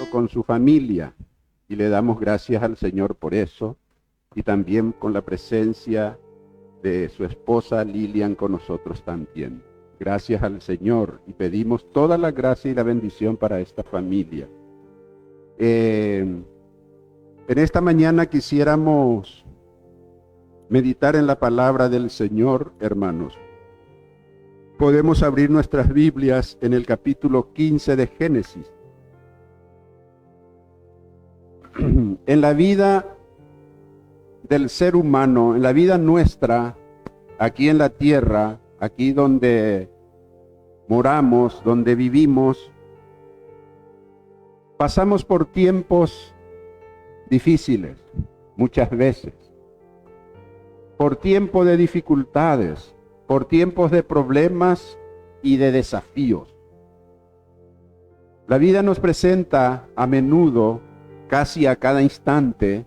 con su familia y le damos gracias al Señor por eso, y también con la presencia de su esposa Lilian con nosotros también. Gracias al Señor y pedimos toda la gracia y la bendición para esta familia. En esta mañana quisiéramos meditar en la palabra del Señor, hermanos. Podemos abrir nuestras Biblias en el capítulo 15 de Génesis. En la vida del ser humano, en la vida nuestra, aquí en la tierra, aquí donde moramos, donde vivimos, pasamos por tiempos difíciles, muchas veces, por tiempos de dificultades, por tiempos de problemas y de desafíos. La vida nos presenta a menudo, casi a cada instante,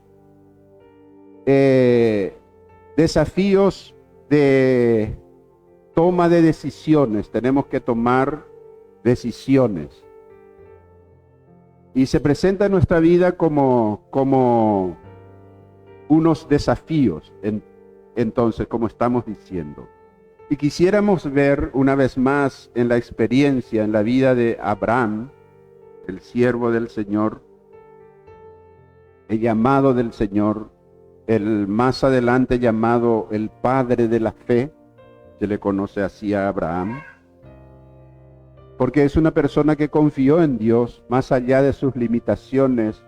desafíos de toma de decisiones. Tenemos que tomar decisiones. Y se presenta en nuestra vida como unos desafíos, entonces, como estamos diciendo. Y quisiéramos ver una vez más en la experiencia, en la vida de Abraham, el siervo del Señor, el llamado del Señor, el más adelante llamado el padre de la fe, se le conoce así a Abraham, porque es una persona que confió en Dios más allá de sus limitaciones,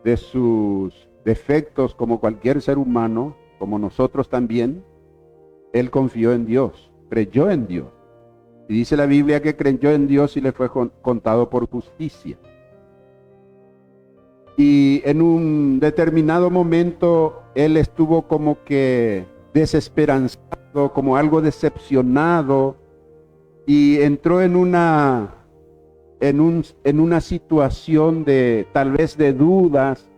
de sus defectos, como cualquier ser humano, como nosotros también. Él confió en Dios, creyó en Dios. Y dice la Biblia que creyó en Dios y le fue contado por justicia. Y en un determinado momento él estuvo como que desesperanzado, como algo decepcionado, y entró en una situación de tal vez de dudas,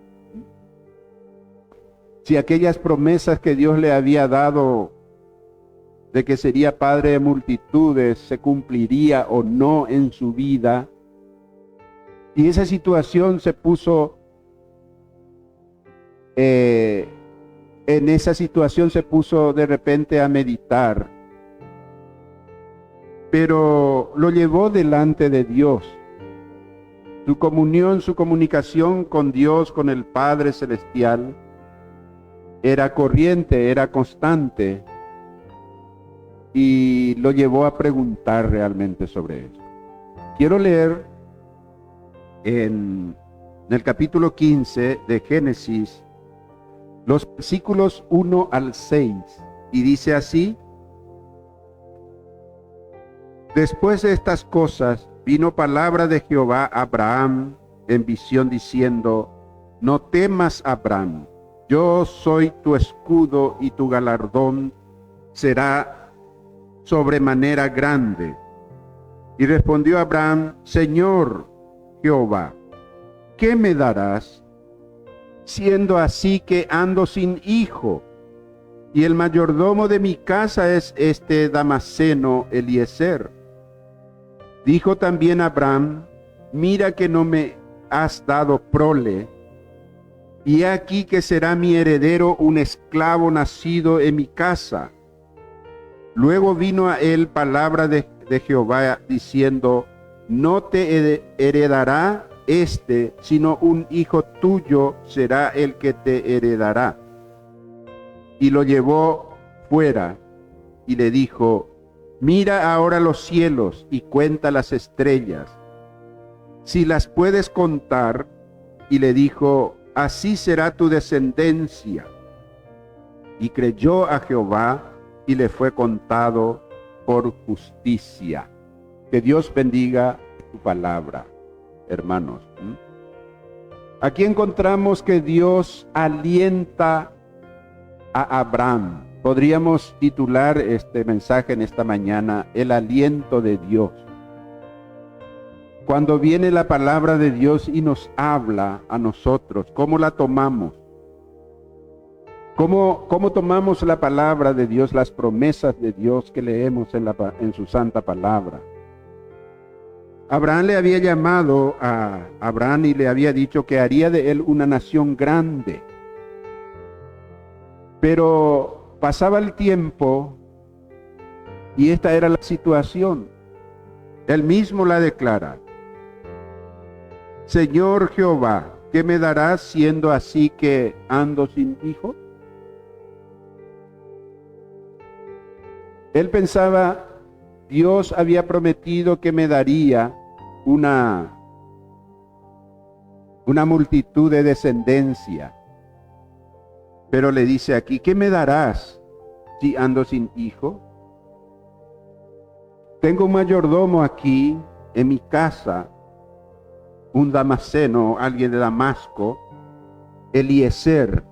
si aquellas promesas que Dios le había dado de que sería padre de multitudes se cumpliría o no en su vida. Y esa situación se puso en esa situación se puso de repente a meditar, pero lo llevó delante de Dios. Su comunión, su comunicación con Dios, con el Padre Celestial, era corriente, era constante, y lo llevó a preguntar realmente sobre eso. Quiero leer en el capítulo 15 de Génesis, los versículos 1 al 6, y dice así: Después de estas cosas, vino palabra de Jehová a Abraham en visión diciendo: No temas, Abraham, yo soy tu escudo y tu galardón será sobremanera grande. Y respondió Abraham: Señor Jehová, ¿qué me darás? Siendo así que ando sin hijo, y el mayordomo de mi casa es este Damaseno Eliezer. Dijo también Abraham: Mira que no me has dado prole, y he aquí que será mi heredero un esclavo nacido en mi casa. Luego vino a él palabra de Jehová diciendo: No te heredará sino un hijo tuyo será el que te heredará. Y lo llevó fuera y le dijo: Mira ahora los cielos y cuenta las estrellas, si las puedes contar. Y le dijo: Así será tu descendencia. Y creyó a Jehová y le fue contado por justicia. Que Dios bendiga tu palabra, hermanos. Aquí encontramos que Dios alienta a Abraham. Podríamos titular este mensaje en esta mañana: el aliento de Dios. Cuando viene la palabra de Dios y nos habla a nosotros, ¿cómo la tomamos? ¿Cómo tomamos la palabra de Dios, las promesas de Dios que leemos en su santa palabra? Abraham le había llamado a Abraham y le había dicho que haría de él una nación grande. Pero pasaba el tiempo y esta era la situación. Él mismo la declara. Señor Jehová, ¿qué me darás siendo así que ando sin hijo? Él pensaba, Dios había prometido que me daría una multitud de descendencia. Pero le dice aquí, ¿qué me darás si ando sin hijo? Tengo un mayordomo aquí en mi casa, un damasceno, alguien de Damasco, Eliezer.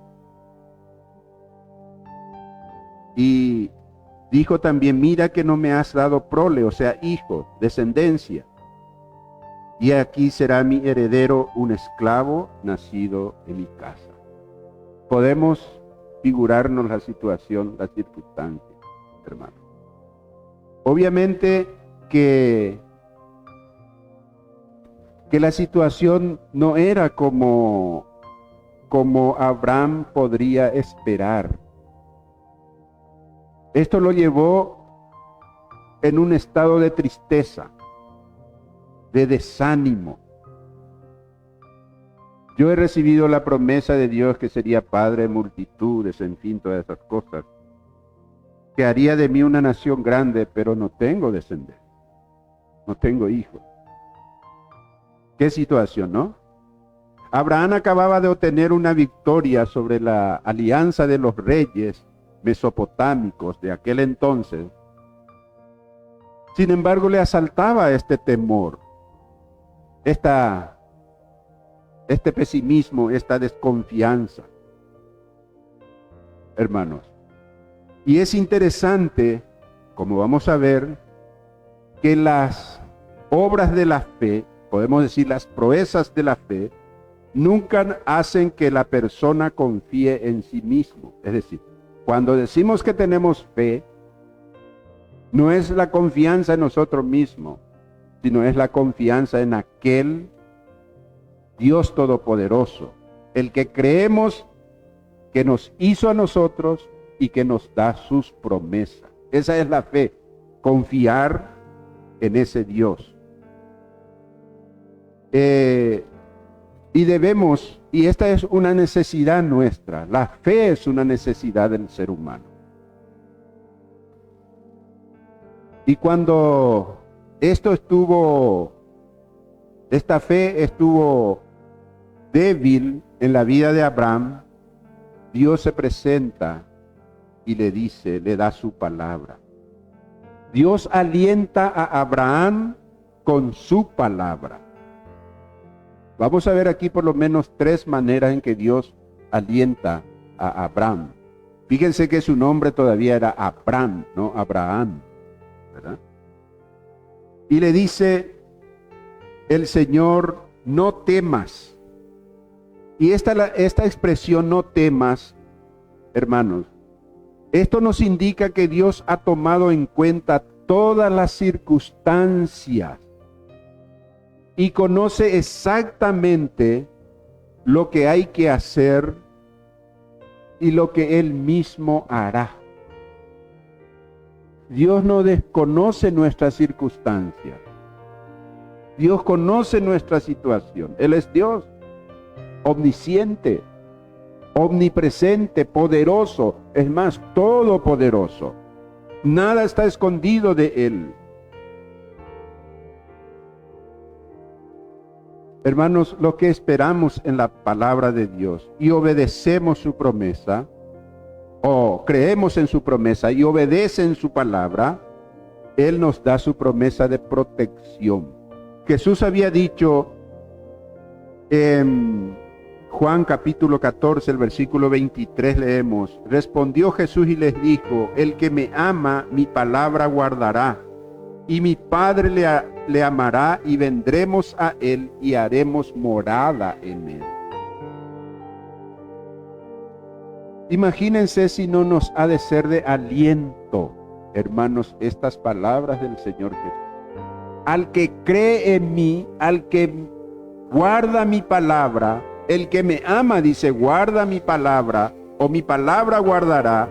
Y dijo también, mira que no me has dado prole, o sea, hijo, descendencia. Y aquí será mi heredero un esclavo nacido en mi casa. Podemos figurarnos la situación, la circunstancia, hermano. Obviamente que la situación no era como Abraham podría esperar. Esto lo llevó en un estado de tristeza, de desánimo. Yo he recibido la promesa de Dios que sería padre de multitudes, en fin, todas esas cosas. Que haría de mí una nación grande, pero no tengo descendencia. No tengo hijos. ¿Qué situación, no? Abraham acababa de obtener una victoria sobre la alianza de los reyes mesopotámicos de aquel entonces. Sin embargo, le asaltaba este temor, este pesimismo, esta desconfianza, hermanos. Y es interesante, como vamos a ver, que las obras de la fe, podemos decir las proezas de la fe, nunca hacen que la persona confíe en sí mismo. Es decir, cuando decimos que tenemos fe, no es la confianza en nosotros mismos, sino es la confianza en aquel Dios Todopoderoso, el que creemos que nos hizo a nosotros y que nos da sus promesas. Esa es la fe, confiar en ese Dios. Y debemos, y esta es una necesidad nuestra, la fe es una necesidad del ser humano. Y cuando esta fe estuvo débil en la vida de Abraham, Dios se presenta y le dice, le da su palabra. Dios alienta a Abraham con su palabra. Vamos a ver aquí por lo menos 3 maneras en que Dios alienta a Abraham. Fíjense que su nombre todavía era Abraham, no Abraham, ¿verdad? Y le dice el Señor, no temas. Y esta expresión, no temas, hermanos, esto nos indica que Dios ha tomado en cuenta todas las circunstancias y conoce exactamente lo que hay que hacer y lo que Él mismo hará. Dios no desconoce nuestras circunstancias. Dios conoce nuestra situación. Él es Dios, omnisciente, omnipresente, poderoso, es más, todopoderoso. Nada está escondido de Él. Hermanos, lo que esperamos en la palabra de Dios y obedecemos su promesa, o creemos en su promesa y obedecen su palabra, Él nos da su promesa de protección. Jesús había dicho en Juan capítulo 14, el versículo 23 leemos, respondió Jesús y les dijo, el que me ama, mi palabra guardará, y mi Padre le amará, y vendremos a Él y haremos morada en Él. Imagínense si no nos ha de ser de aliento, hermanos, estas palabras del Señor Jesús. al que cree en mí, al que guarda mi palabra, el que me ama, dice, guarda mi palabra, o mi palabra guardará,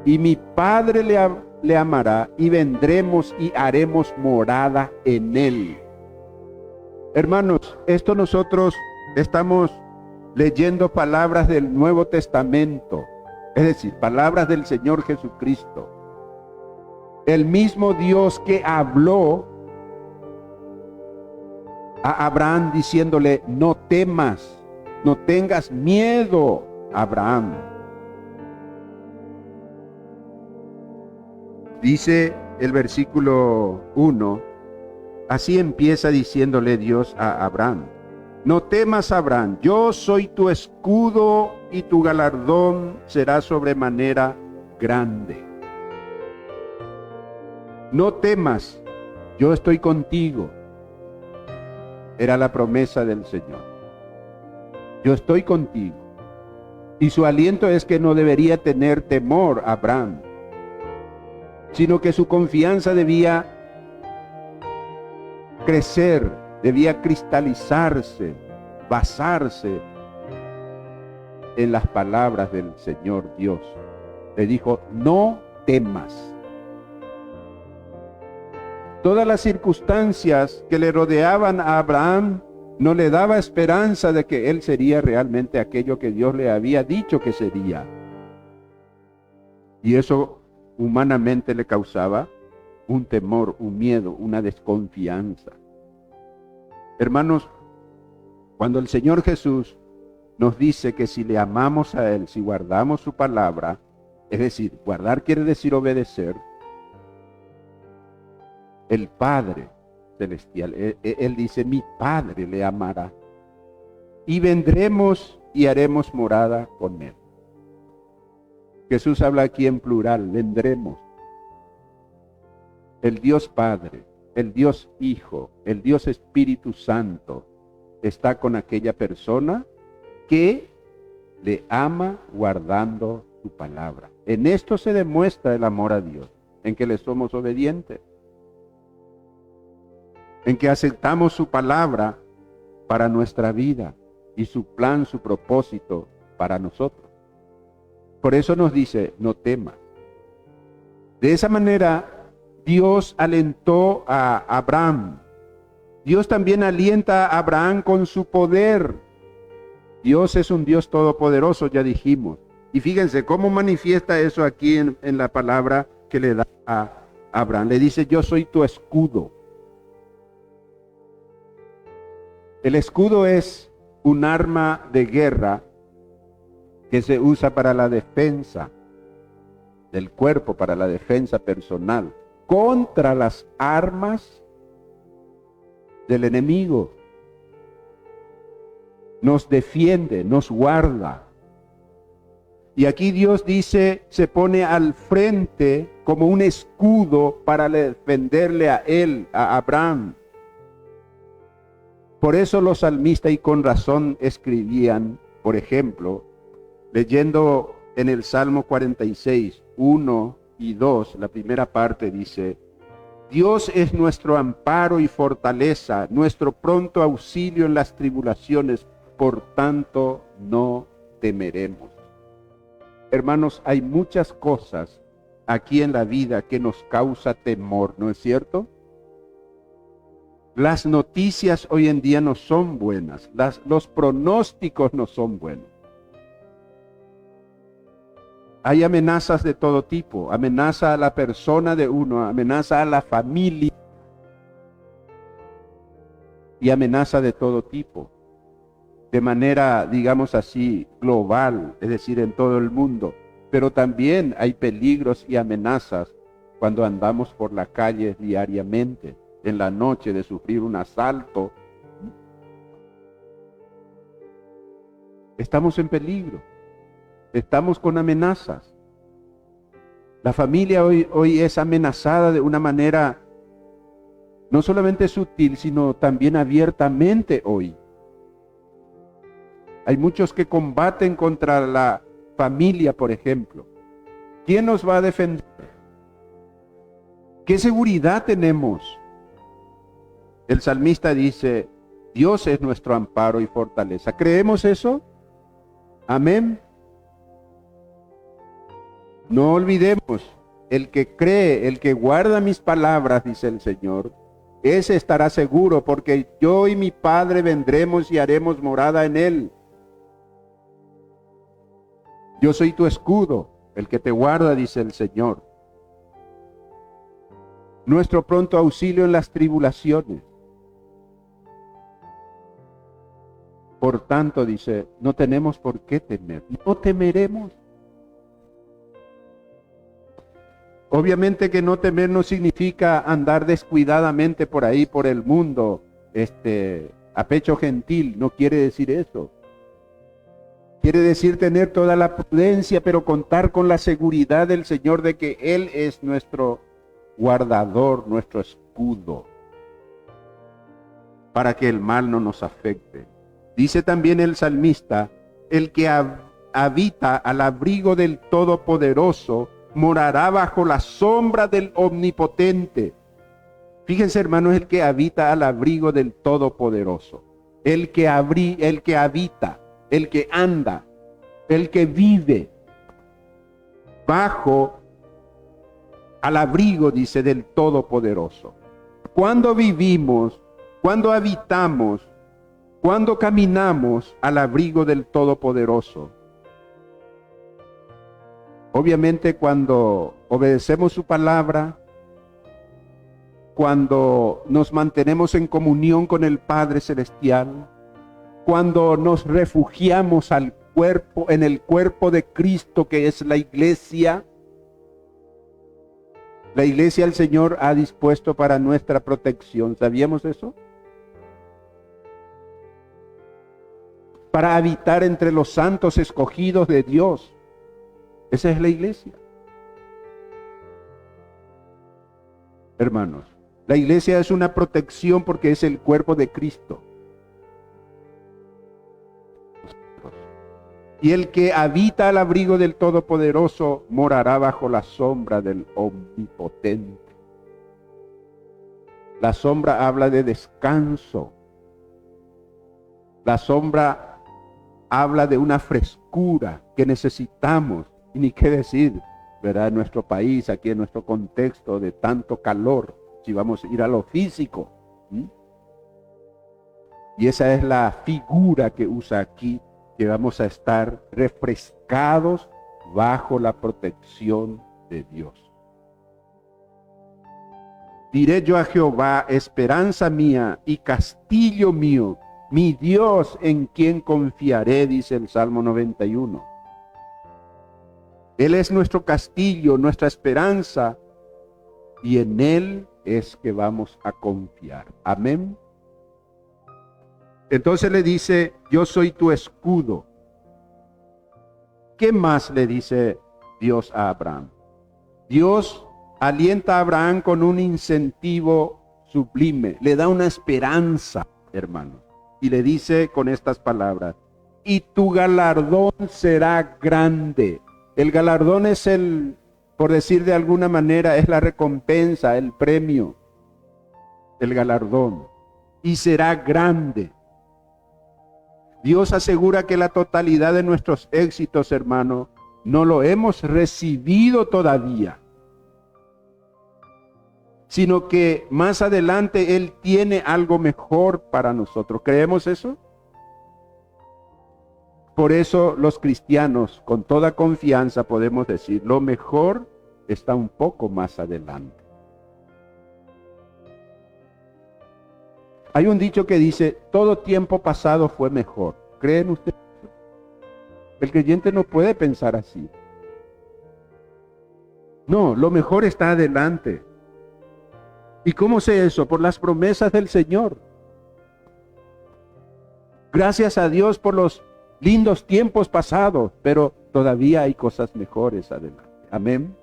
y mi Padre le amará, y vendremos y haremos morada en él. Hermanos, esto nosotros estamos leyendo palabras del Nuevo Testamento, es decir, palabras del Señor Jesucristo. El mismo Dios que habló a Abraham diciéndole, no temas, no tengas miedo, Abraham. Dice el versículo 1, así empieza diciéndole Dios a Abraham. No temas, Abraham, yo soy tu escudo y tu galardón será sobremanera grande. No temas, yo estoy contigo. Era la promesa del Señor. Yo estoy contigo. Y su aliento es que no debería tener temor Abraham, sino que su confianza debía crecer, debía cristalizarse, basarse en las palabras del Señor Dios. Le dijo, no temas. Todas las circunstancias que le rodeaban a Abraham no le daba esperanza de que él sería realmente aquello que Dios le había dicho que sería. Y eso humanamente le causaba un temor, un miedo, una desconfianza. Hermanos, cuando el Señor Jesús nos dice que si le amamos a Él, si guardamos su palabra, es decir, guardar quiere decir obedecer, el Padre Celestial, Él dice, mi Padre le amará, y vendremos y haremos morada con Él. Jesús habla aquí en plural, vendremos. El Dios Padre, el Dios Hijo, el Dios Espíritu Santo está con aquella persona que le ama guardando su palabra. En esto se demuestra el amor a Dios, en que le somos obedientes, en que aceptamos su palabra para nuestra vida y su plan, su propósito para nosotros. Por eso nos dice, no temas. De esa manera, Dios alentó a Abraham. Dios también alienta a Abraham con su poder. Dios es un Dios todopoderoso, ya dijimos. Y fíjense cómo manifiesta eso aquí en la palabra que le da a Abraham. Le dice, yo soy tu escudo. El escudo es un arma de guerra que se usa para la defensa del cuerpo, para la defensa personal, contra las armas del enemigo. Nos defiende, nos guarda. Y aquí Dios dice, se pone al frente como un escudo para defenderle a él, a Abraham. Por eso los salmistas, y con razón, escribían, por ejemplo, leyendo en el Salmo 46, 1 y 2, la primera parte dice, Dios es nuestro amparo y fortaleza, nuestro pronto auxilio en las tribulaciones, por tanto no temeremos. Hermanos, hay muchas cosas aquí en la vida que nos causa temor, ¿no es cierto? Las noticias hoy en día no son buenas, los pronósticos no son buenos. Hay amenazas de todo tipo, amenaza a la persona de uno, amenaza a la familia y amenaza de todo tipo, de manera, digamos así, global, es decir, en todo el mundo. Pero también hay peligros y amenazas cuando andamos por la calle diariamente, en la noche, de sufrir un asalto. Estamos en peligro. Estamos con amenazas. La familia hoy es amenazada de una manera no solamente sutil, sino también abiertamente hoy. Hay muchos que combaten contra la familia, por ejemplo. ¿Quién nos va a defender? ¿Qué seguridad tenemos El salmista dice, Dios es nuestro amparo y fortaleza. ¿Creemos eso? Amén. No olvidemos, el que cree, el que guarda mis palabras, dice el Señor, ese estará seguro, porque yo y mi Padre vendremos y haremos morada en él. Yo soy tu escudo, el que te guarda, dice el Señor. Nuestro pronto auxilio en las tribulaciones. Por tanto, dice, no tenemos por qué temer, no temeremos. Obviamente que no temer no significa andar descuidadamente por ahí, por el mundo, a pecho gentil, no quiere decir eso. Quiere decir tener toda la prudencia, pero contar con la seguridad del Señor de que Él es nuestro guardador, nuestro escudo, para que el mal no nos afecte. Dice también el salmista, el que habita al abrigo del Todopoderoso, morará bajo la sombra del Omnipotente. Fíjense, hermanos, el que habita al abrigo del Todopoderoso, el que habita, el que anda, el que vive bajo al abrigo, dice, del Todopoderoso. Cuando vivimos, cuando habitamos, cuando caminamos al abrigo del Todopoderoso, obviamente cuando obedecemos su palabra, cuando nos mantenemos en comunión con el Padre Celestial, cuando nos refugiamos en el cuerpo de Cristo, que es la iglesia. La iglesia el Señor ha dispuesto para nuestra protección. ¿Sabíamos eso? Para habitar entre los santos escogidos de Dios. Esa es la iglesia. Hermanos, la iglesia es una protección porque es el cuerpo de Cristo. Y el que habita al abrigo del Todopoderoso morará bajo la sombra del Omnipotente. La sombra habla de descanso. La sombra habla de una frescura que necesitamos. Y ni qué decir, ¿verdad? En nuestro país, aquí en nuestro contexto de tanto calor, si vamos a ir a lo físico. Y esa es la figura que usa aquí, que vamos a estar refrescados bajo la protección de Dios. Diré yo a Jehová, esperanza mía y castillo mío, mi Dios en quien confiaré, dice el Salmo 91. Él es nuestro castillo, nuestra esperanza, y en Él es que vamos a confiar. Amén. Entonces le dice, yo soy tu escudo. ¿Qué más le dice Dios a Abraham? Dios alienta a Abraham con un incentivo sublime, le da una esperanza, hermano, y le dice con estas palabras, y tu galardón será grande. El galardón es por decir de alguna manera, es la recompensa, el premio, el galardón, y será grande. Dios asegura que la totalidad de nuestros éxitos, hermano, no lo hemos recibido todavía, sino que más adelante Él tiene algo mejor para nosotros. ¿Creemos eso? Por eso los cristianos, con toda confianza, podemos decir, lo mejor está un poco más adelante. Hay un dicho que dice, todo tiempo pasado fue mejor. ¿Creen ustedes? El creyente no puede pensar así. No, lo mejor está adelante. ¿Y cómo sé eso? Por las promesas del Señor. Gracias a Dios por los lindos tiempos pasados, pero todavía hay cosas mejores adelante. Amén.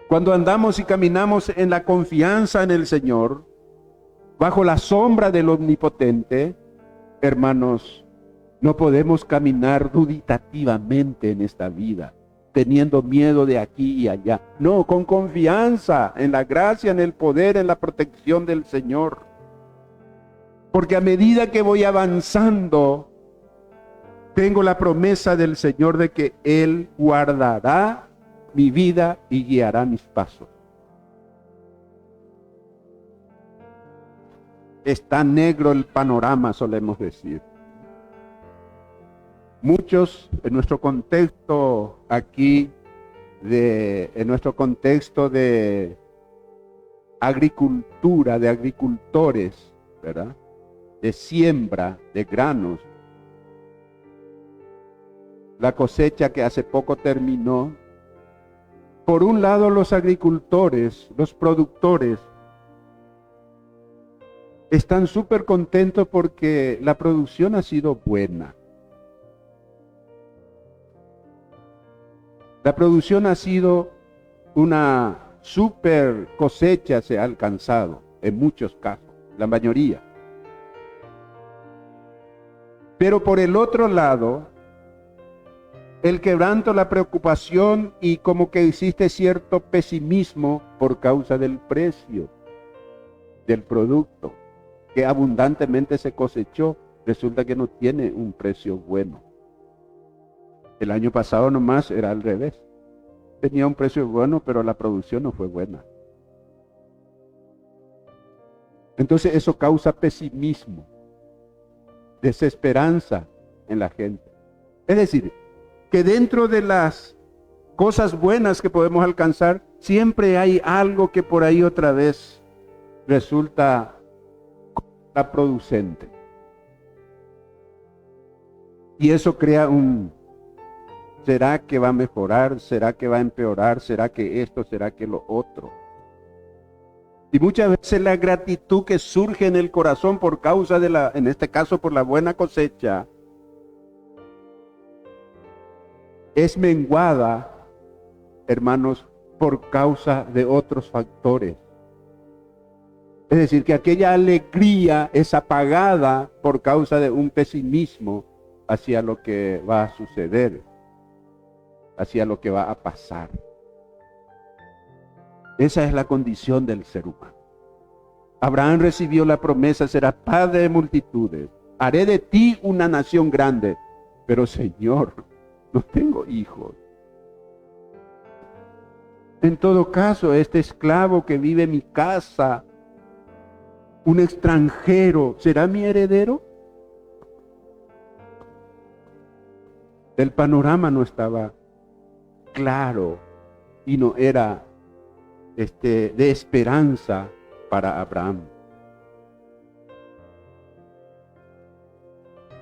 Cuando andamos y caminamos en la confianza en el Señor, bajo la sombra del Omnipotente, hermanos, no podemos caminar dubitativamente en esta vida. teniendo miedo de aquí y allá. No, con confianza en la gracia, en el poder, en la protección del Señor. Porque a medida que voy avanzando, tengo la promesa del Señor de que Él guardará mi vida y guiará mis pasos. Está negro el panorama, solemos decir. Muchos en nuestro contexto aquí, en nuestro contexto de agricultura, de agricultores, ¿verdad? De siembra de granos. La cosecha que hace poco terminó. Por un lado, los agricultores, los productores, están súper contentos porque la producción ha sido buena. La producción ha sido una súper cosecha, se ha alcanzado en muchos casos, la mayoría. Pero por el otro lado, el quebranto, la preocupación y como que existe cierto pesimismo por causa del precio del producto que abundantemente se cosechó, resulta que no tiene un precio bueno. El año pasado nomás era al revés. Tenía un precio bueno, pero la producción no fue buena. Entonces eso causa pesimismo, desesperanza en la gente. Es decir, que dentro de las cosas buenas que podemos alcanzar, siempre hay algo que por ahí otra vez resulta contraproducente. Y eso crea ¿será que va a mejorar? ¿Será que va a empeorar? ¿Será que esto? ¿Será que lo otro? Y muchas veces la gratitud que surge en el corazón por causa en este caso por la buena cosecha, es menguada, hermanos, por causa de otros factores. Es decir, que aquella alegría es apagada por causa de un pesimismo hacia lo que va a suceder, hacia lo que va a pasar. Esa es la condición del ser humano. Abraham recibió la promesa, será padre de multitudes, haré de ti una nación grande, pero Señor, no tengo hijos. En todo caso, este esclavo que vive en mi casa, un extranjero, ¿será mi heredero? El panorama no estaba claro y no era de esperanza para Abraham.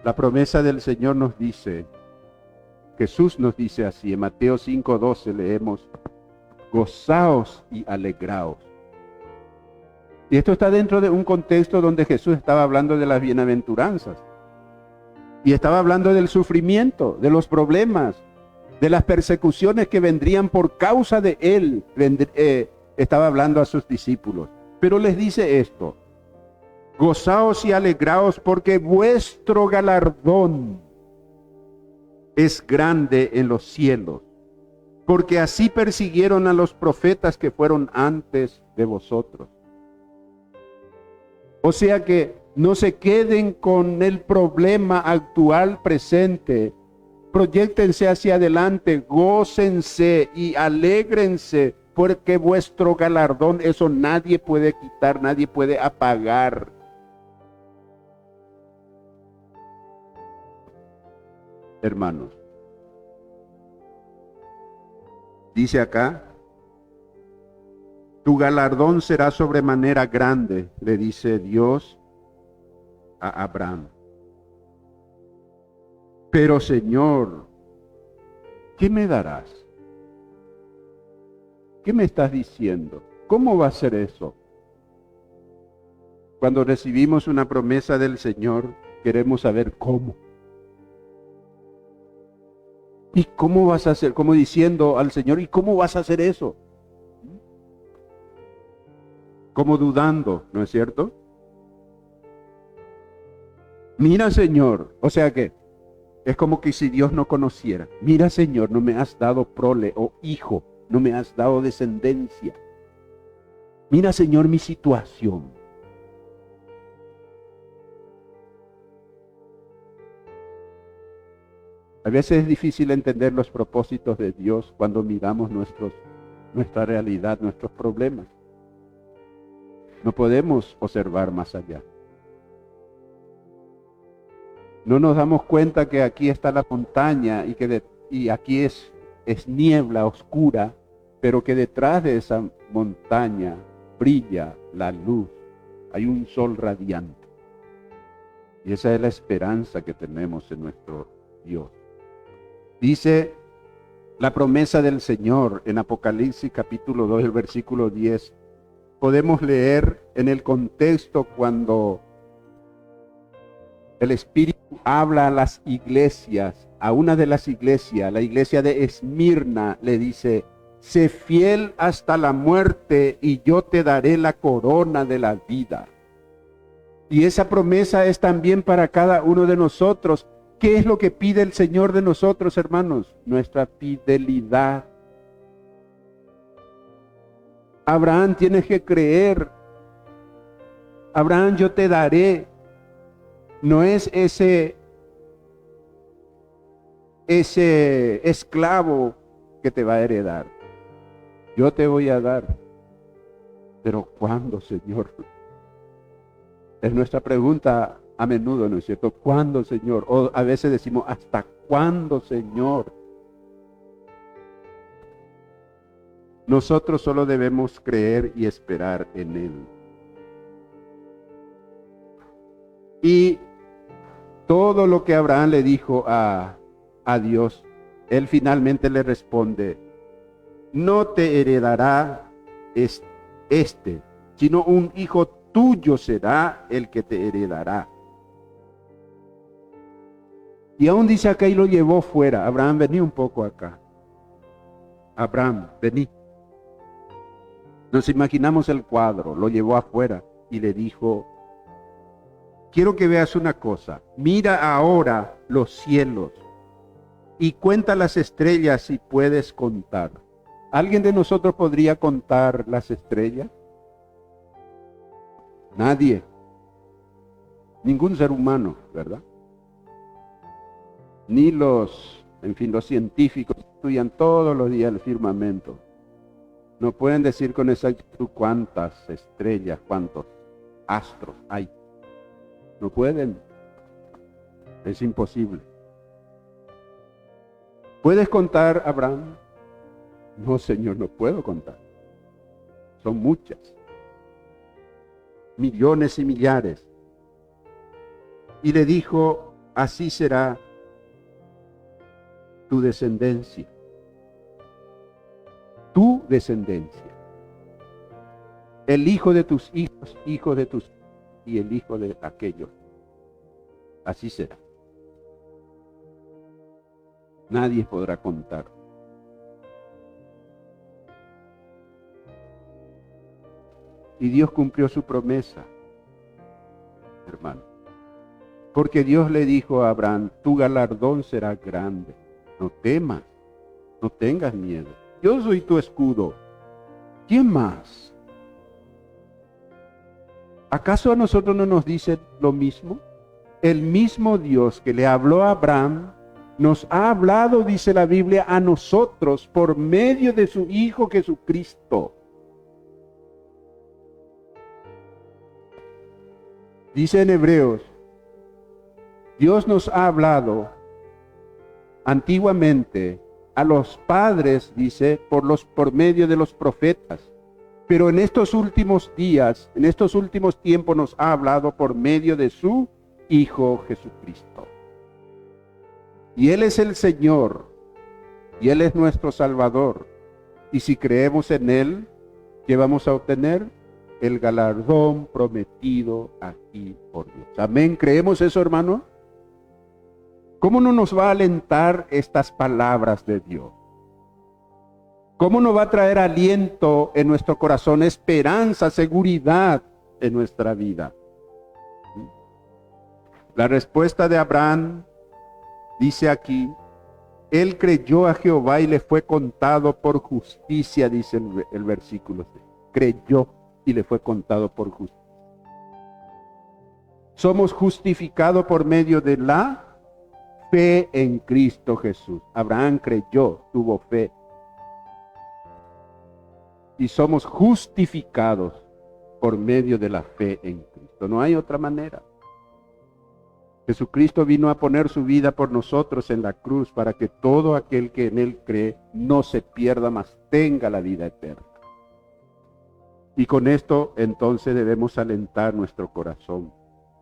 La promesa del Señor nos dice, Jesús nos dice así, en Mateo 5:12 leemos, gozaos y alegraos. Y esto está dentro de un contexto donde Jesús estaba hablando de las bienaventuranzas. Y estaba hablando del sufrimiento, de los problemas, de las persecuciones que vendrían por causa de Él. Estaba hablando a sus discípulos. Pero les dice esto, gozaos y alegraos porque vuestro galardón es grande en los cielos. Porque así persiguieron a los profetas que fueron antes de vosotros. O sea que no se queden con el problema actual presente. Proyéctense hacia adelante, gócense y alégrense, porque vuestro galardón, eso nadie puede quitar, nadie puede apagar. Hermanos, dice acá, tu galardón será sobremanera grande, le dice Dios a Abraham. Pero Señor, ¿qué me darás? ¿Qué me estás diciendo? ¿Cómo va a ser eso? Cuando recibimos una promesa del Señor, queremos saber cómo. ¿Y cómo vas a hacer? Como diciendo al Señor, ¿y cómo vas a hacer eso? Como dudando, ¿no es cierto? Mira, Señor, o sea que Es como que si Dios no conociera. Mira, Señor, no me has dado prole o hijo, no me has dado descendencia. Mira, Señor, mi situación. A veces es difícil entender los propósitos de Dios cuando miramos nuestra realidad, nuestros problemas. No podemos observar más allá. No nos damos cuenta que aquí está la montaña y aquí es niebla oscura, pero que detrás de esa montaña brilla la luz. Hay un sol radiante. Y esa es la esperanza que tenemos en nuestro Dios. Dice la promesa del Señor en Apocalipsis capítulo 2, el versículo 10. Podemos leer en el contexto cuando el Espíritu habla a las iglesias, a una de las iglesias, la iglesia de Esmirna, le dice: sé fiel hasta la muerte y yo te daré la corona de la vida. Y esa promesa es también para cada uno de nosotros. ¿Qué es lo que pide el Señor de nosotros, hermanos? Nuestra fidelidad. Abraham, tienes que creer. Abraham, yo te daré. No es ese esclavo que te va a heredar. Yo te voy a dar. Pero ¿cuándo, Señor? Es nuestra pregunta a menudo, ¿no es cierto? ¿Cuándo, Señor? O a veces decimos, ¿hasta cuándo, Señor? Nosotros solo debemos creer y esperar en Él. Y todo lo que Abraham le dijo a Dios, Él finalmente le responde: no te heredará sino un hijo tuyo será el que te heredará. Y aún dice acá, y lo llevó fuera. Abraham, vení un poco acá. Abraham, vení. Nos imaginamos el cuadro, lo llevó afuera y le dijo: quiero que veas una cosa, mira ahora los cielos y cuenta las estrellas si puedes contar. ¿Alguien de nosotros podría contar las estrellas? Nadie. Ningún ser humano, ¿verdad? Ni los científicos estudian todos los días el firmamento. No pueden decir con exactitud cuántas estrellas, cuántos astros hay. No pueden. Es imposible. ¿Puedes contar, Abraham? No, Señor, no puedo contar. Son muchas. Millones y millares. Y le dijo: así será tu descendencia. Tu descendencia. El hijo de tus hijos, hijo de tus y el hijo de aquellos. Así será. Nadie podrá contar. Y Dios cumplió su promesa, hermano. Porque Dios le dijo a Abraham: tu galardón será grande. No temas, no tengas miedo. Yo soy tu escudo. ¿Quién más? ¿Acaso a nosotros no nos dice lo mismo? El mismo Dios que le habló a Abraham nos ha hablado, dice la Biblia, a nosotros por medio de su Hijo Jesucristo. Dice en Hebreos, Dios nos ha hablado antiguamente a los padres, dice, por medio de los profetas. Pero en estos últimos días, en estos últimos tiempos nos ha hablado por medio de su Hijo Jesucristo. Y Él es el Señor, y Él es nuestro Salvador. Y si creemos en Él, ¿qué vamos a obtener? El galardón prometido aquí por Dios. Amén. ¿Creemos eso, hermano? ¿Cómo no nos va a alentar estas palabras de Dios? ¿Cómo nos va a traer aliento en nuestro corazón, esperanza, seguridad en nuestra vida? La respuesta de Abraham Dice aquí, él creyó a Jehová y le fue contado por justicia, dice el versículo 6. Creyó y le fue contado por justicia. Somos justificados por medio de la fe en Cristo Jesús. Abraham creyó, tuvo fe. Y somos justificados por medio de la fe en Cristo. No hay otra manera. Jesucristo vino a poner su vida por nosotros en la cruz para que todo aquel que en Él cree no se pierda, mas tenga la vida eterna. Y con esto entonces debemos alentar nuestro corazón.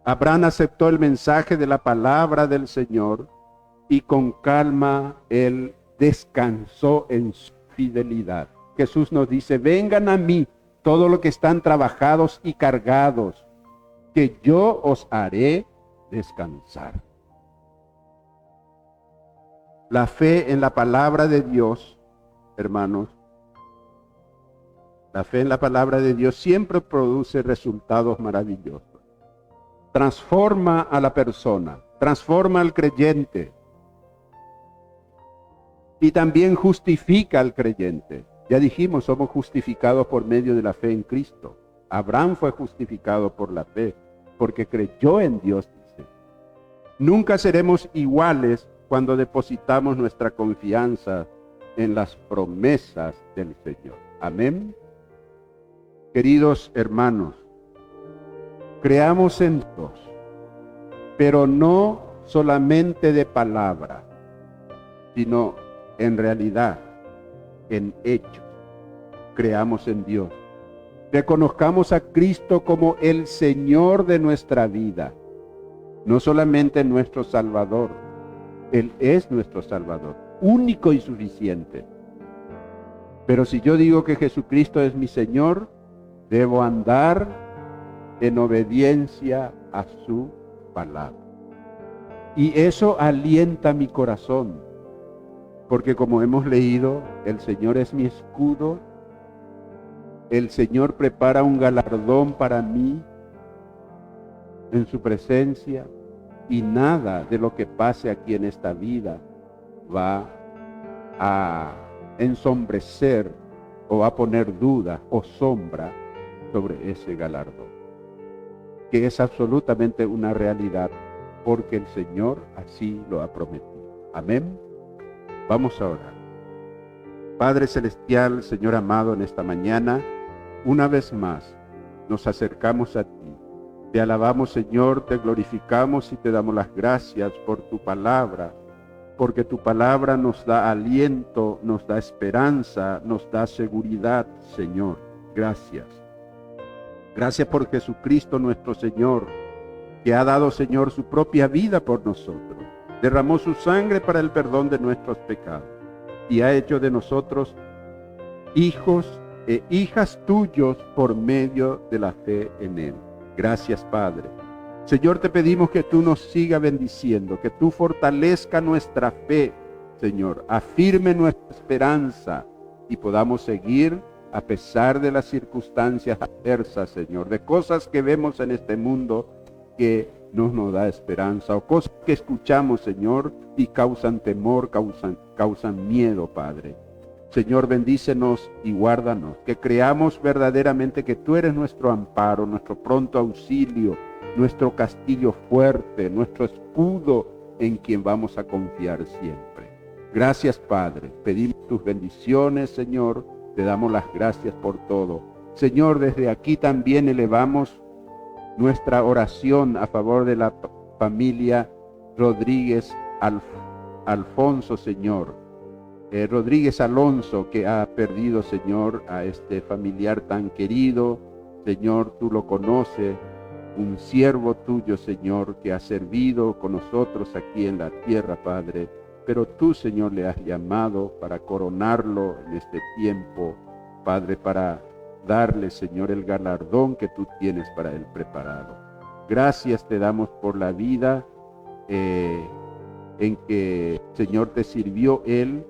Abraham aceptó el mensaje de la palabra del Señor y con calma él descansó en su fidelidad. Jesús nos dice, vengan a mí todos los que están trabajados y cargados, que yo os haré descansar. La fe en la palabra de Dios, hermanos, la fe en la palabra de Dios siempre produce resultados maravillosos. Transforma a la persona, transforma al creyente y también justifica al creyente. Ya dijimos, somos justificados por medio de la fe en Cristo. Abraham fue justificado por la fe, porque creyó en Dios, dice. Nunca seremos iguales cuando depositamos nuestra confianza en las promesas del Señor. Amén. Queridos hermanos, creamos en Dios, pero no solamente de palabra, sino en realidad, en hechos. Creamos en Dios. Reconozcamos a Cristo como el Señor de nuestra vida, no solamente nuestro Salvador. Él es nuestro Salvador, único y suficiente. Pero si yo digo que Jesucristo es mi Señor, debo andar en obediencia a su palabra. Y eso alienta mi corazón, porque como hemos leído, el Señor es mi escudo, el Señor prepara un galardón para mí en su presencia, y nada de lo que pase aquí en esta vida va a ensombrecer o a poner duda o sombra sobre ese galardón, que es absolutamente una realidad, porque el Señor así lo ha prometido. Amén. Vamos a orar. Padre Celestial, Señor amado, en esta mañana, una vez más, nos acercamos a ti. Te alabamos, Señor, te glorificamos y te damos las gracias por tu palabra, porque tu palabra nos da aliento, nos da esperanza, nos da seguridad, Señor. Gracias. Gracias por Jesucristo nuestro Señor, que ha dado, Señor, su propia vida por nosotros. Derramó su sangre para el perdón de nuestros pecados y ha hecho de nosotros hijos e hijas tuyos por medio de la fe en Él. Gracias, Padre. Señor, te pedimos que tú nos sigas bendiciendo, que tú fortalezca nuestra fe, Señor, afirme nuestra esperanza y podamos seguir a pesar de las circunstancias adversas, Señor, de cosas que vemos en este mundo que no nos da esperanza, o cosas que escuchamos, Señor, y causan temor, causan miedo, Padre. Señor, bendícenos y guárdanos, que creamos verdaderamente que tú eres nuestro amparo, nuestro pronto auxilio, nuestro castillo fuerte, nuestro escudo en quien vamos a confiar siempre. Gracias, Padre. Pedimos tus bendiciones, Señor. Te damos las gracias por todo. Señor, desde aquí también elevamos nuestra oración a favor de la familia Rodríguez Alfonso, Señor. Rodríguez Alonso, que ha perdido, Señor, a este familiar tan querido. Señor, tú lo conoces, un siervo tuyo, Señor, que ha servido con nosotros aquí en la tierra, Padre. Pero tú, Señor, le has llamado para coronarlo en este tiempo, Padre, para darle, Señor, el galardón que tú tienes para él preparado. Gracias te damos por la vida en que, Señor, te sirvió él,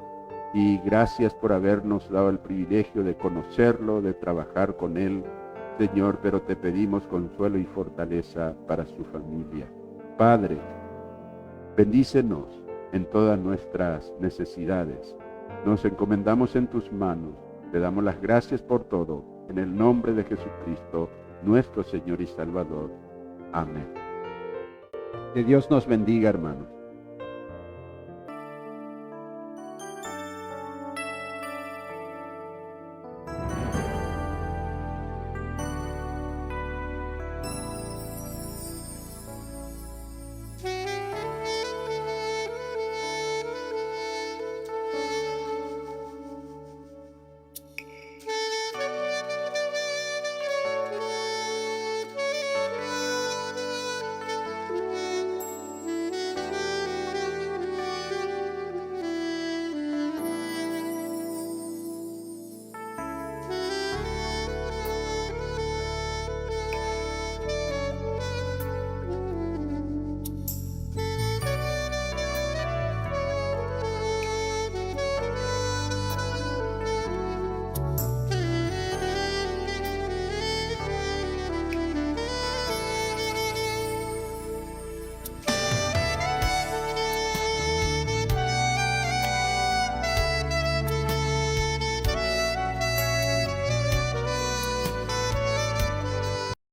y gracias por habernos dado el privilegio de conocerlo, de trabajar con él, Señor, pero te pedimos consuelo y fortaleza para su familia. Padre, bendícenos, en todas nuestras necesidades. Nos encomendamos en tus manos. Te damos las gracias por todo. En el nombre de Jesucristo, nuestro Señor y Salvador. Amén. Que Dios nos bendiga, hermanos.